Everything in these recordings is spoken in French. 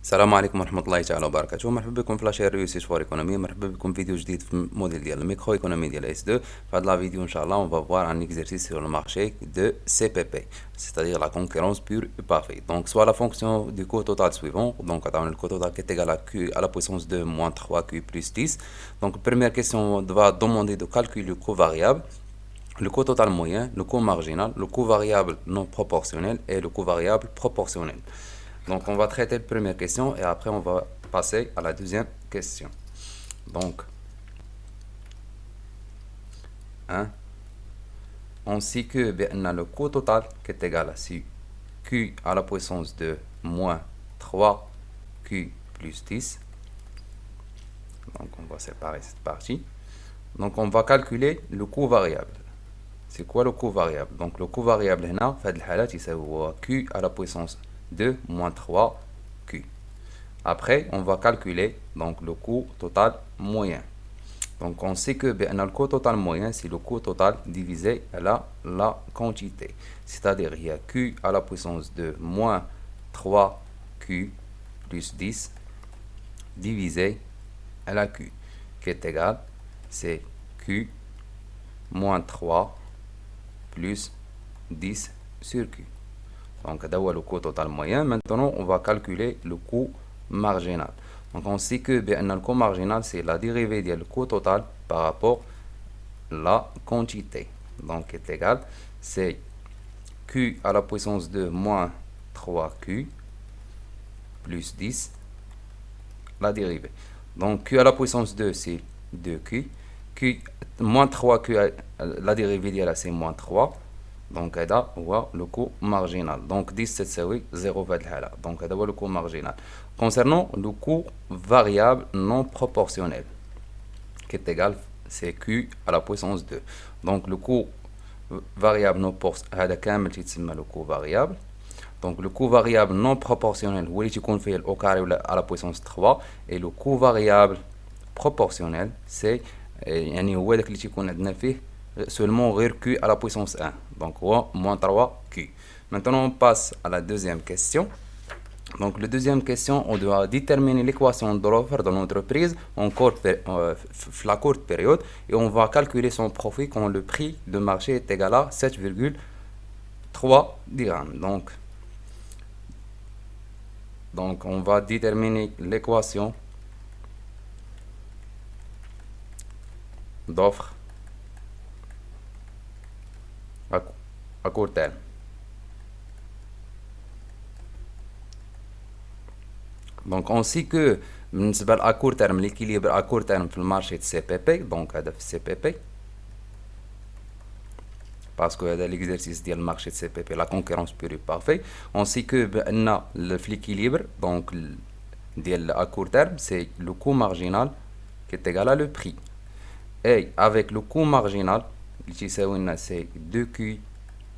السلام عليكم ورحمة الله تعالى وبركاته. مرحبا بكم في لاشين ريوسيت فور ايكونومي. مرحبا بكم في فيديو جديد في الموديل ديال الميكرو ايكونومي ديال اس 2. في هاد لا فيديو ان شاء الله اون va voir un exercice sur le marché de CPP, c'est-à-dire la concurrence pure et parfaite. Donc soit la fonction du coût total suivant, donc attends, le coût total qui est égal à q à la puissance de moins 3q plus 10. Donc première question va demander de calculer le coût variable, le coût total moyen, le coût marginal, le coût variable non proportionnel et le coût variable proportionnel. Donc on va traiter la première question et après on va passer à la deuxième question. Donc, on sait que le coût total qui est égal à q à la puissance de moins 3q plus 10. Donc on va séparer cette partie. Donc on va calculer le coût variable. C'est quoi le coût variable? Donc le coût variable هنا في هذه الحالات يساوي q à la puissance de moins 3q. Après, on va calculer donc le coût total moyen. Donc on sait que le coût total moyen, c'est le coût total divisé à la quantité. C'est-à-dire il y a q à la puissance de moins 3q plus 10 divisé à la q, qui est égal, c'est q moins 3 plus 10 sur q. Donc, le coût total moyen. Maintenant, on va calculer le coût marginal. Donc, on sait que le coût marginal, c'est la dérivée du coût total par rapport à la quantité. Donc, est égal, c'est q à la puissance de moins 3q plus 10, la dérivée. Donc, q à la puissance 2, c'est 2q. Moins 3q, la dérivée, c'est moins 3. Donc, هذا هو le coût marginal. Donc, 10 تساوي 0 في هذه الحالة. Donc, هذا هو le coût marginal. Concernant le coût variable non proportionnel, qui est égal, c'est q à la puissance 2. Donc, le coût variable non proportionnel, هذا كامل تيتسمى le coût variable. Donc, le coût variable non proportionnel هو اللي تيكون فيه au carré ولا à la puissance 3. Et le coût variable proportionnel, c'est يعني هو داك اللي تيكون عندنا فيه seulement q à la puissance 1. Donc, moins 3q. Maintenant, on passe à la deuxième question. Donc, la deuxième question, on doit déterminer l'équation de l'offre de l'entreprise en la courte période et on va calculer son profit quand le prix de marché est égal à 7,3 dirhams. Donc, on va déterminer l'équation d'offre à court terme. Donc on sait que à court terme, l'équilibre à court terme dans le marché de CPP, donc هذا في CPP, parce que هذا l'exercice ديال le marché de CPP, la concurrence pure et parfaite. On sait que l'équilibre donc ديال à court terme, c'est le coût marginal qui est égal à le prix. Et avec le coût marginal, c'est 2q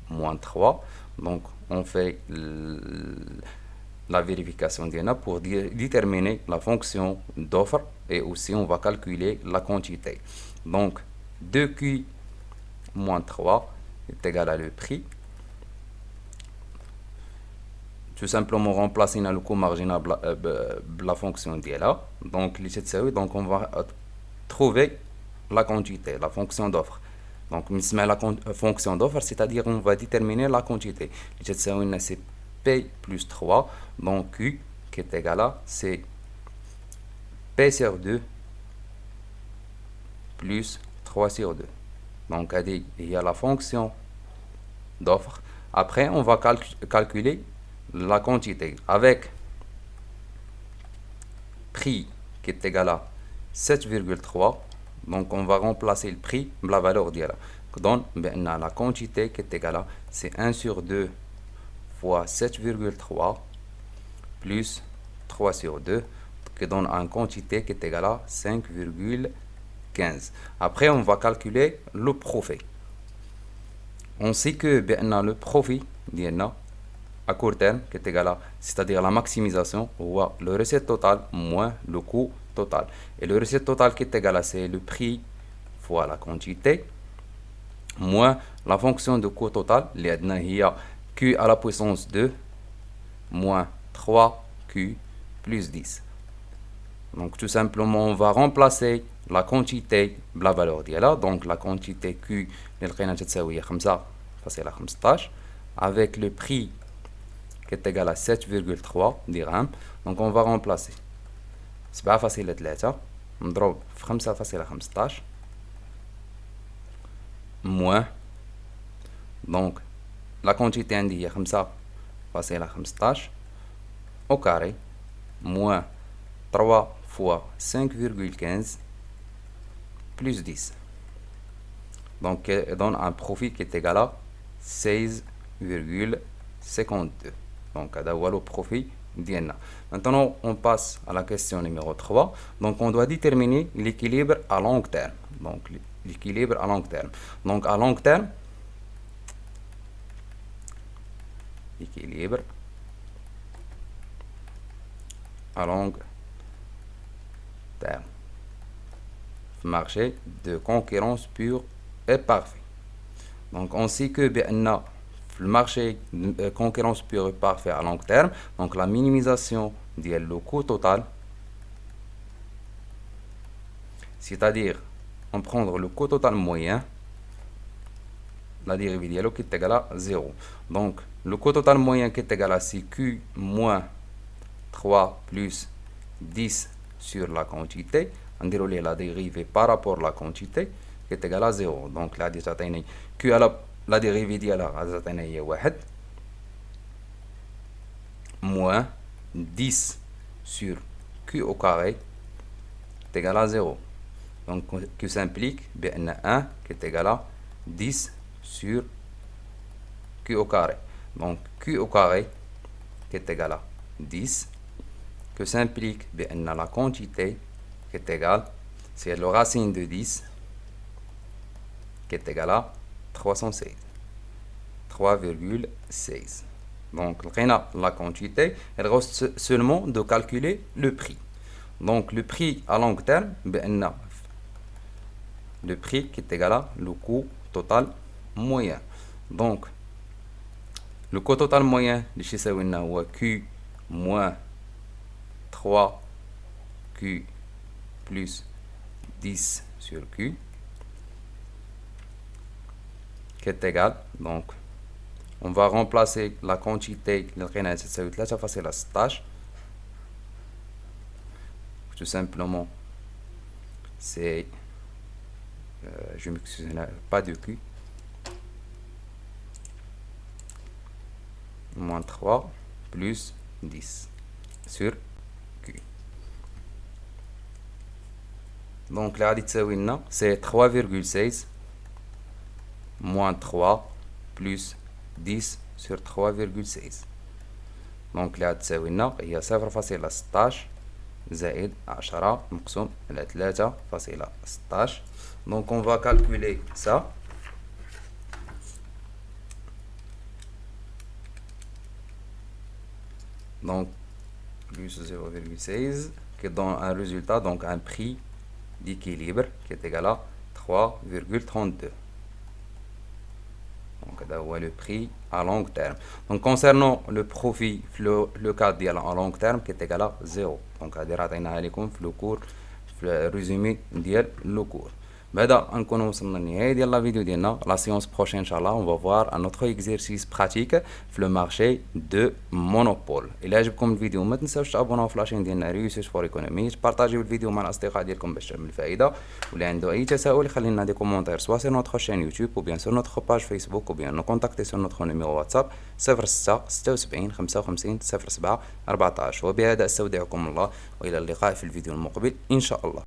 moins 3. Donc on fait la vérification d'INA pour déterminer la fonction d'offre et aussi on va calculer la quantité. Donc 2q moins 3 est égal à le prix. Tout simplement remplacer le coût marginal de la fonction d'INA. Donc on va trouver la quantité, la fonction d'offre. Donc la fonction d'offre, c'est-à-dire on va déterminer la quantité. C'est P plus 3, donc Q qui est égal à, c'est P sur 2 plus 3 sur 2. Donc il y a la fonction d'offre. Après, on va calculer la quantité avec prix qui est égal à 7,3. Donc on va remplacer le prix par la valeur d'IA. Donc la quantité qui est égale à, c'est 1 sur 2 fois 7,3 plus 3 sur 2 qui donne une quantité qui est égale à 5,15. Après, on va calculer le profit. On sait que le profit à court terme qui est égal à, c'est-à-dire la maximisation, ou le recette total moins le coût total. Et le recette total qui est égal à, c'est le prix fois la quantité moins la fonction de coût total, il y a q à la puissance 2 moins 3q plus 10. Donc tout simplement on va remplacer la quantité la valeur ديالها, donc la quantité Q اللي لقينا تساوي 5.15 avec le prix qui est égal à 7,3 dirhams. Donc on va remplacer 7.3 نضرب في 5.15 moins, donc la quantité عندي هي 5.15 au carré moins 3 fois 5,15 plus 10. Donc elle donne un profit qui est égal à 16,52. Donc هذا هو le profit ديالنا. Maintenant on passe à la question numéro 3. Donc on doit déterminer l'équilibre à long terme. Donc l'équilibre à long terme. Donc à long terme, équilibre à long terme. Marché de concurrence pure et parfait. Donc on sait que le marché de concurrence pure et parfait à long terme, donc la minimisation du coût total, c'est-à-dire on prend le coût total moyen, la dérivée qui est égale à 0. Donc le coût total moyen qui est égal à Q moins 3 plus 10 sur la quantité. On déroule la dérivée par rapport à la quantité qui est égale à 0. Donc là, Q à la dérivée de la 1 moins 10 sur Q au carré est égal à 0. Donc Q s'implique bien 1 qui est égal à 10 sur Q au carré. Donc Q au carré qui est égal à 10, que s'implique bien la quantité qui est égale, c'est le racine de 10 qui est égal à 3,16. Donc la quantité, il reste seulement de calculer le prix. Donc le prix à long terme, le prix qui est égal à le coût total moyen. Donc le coût total moyen de chez Sawina ou Q moins 3Q plus 10 sur Q qui est égal, donc on va remplacer la quantité tout simplement c'est je m'excuse, pas de Q, moins 3 plus 10 sur Q. Donc là, c'est 3,16 moins 3 plus 10 sur 3,16. Donc là, il y a 0,16 زائد 10 مقسوم على 3,16. Donc on va calculer ça. Donc plus 0,16 qui donne un résultat, donc un prix d'équilibre qui est égal à 3,32. Donc c'est le prix à long terme. Donc concernant le profit, le cas à long terme qui est égal à 0. Donc le cours, le résumé le cours. بعدا نكون وصلنا لنهاية ديال لا فيديو ديالنا. La séance prochaine inchallah on va voir un autre exercice pratique في le marché de monopole. إلا عجبكم الفيديو ما تنساوش تابوناو في لاشين ديالنا ريسيرش فور ايكونومي، تبارطاجيو الفيديو مع الاصدقاء ديالكم باش تعمل الفائدة. واللي عنده اي تساؤل يخلي لنا دي كومونتير سوا sur notre chaîne YouTube ou bien sur notre page Facebook ou bien nous contacter sur notre numéro WhatsApp 06 76 55 07 14. وبهذا استودعكم الله والى اللقاء في الفيديو المقبل ان شاء الله.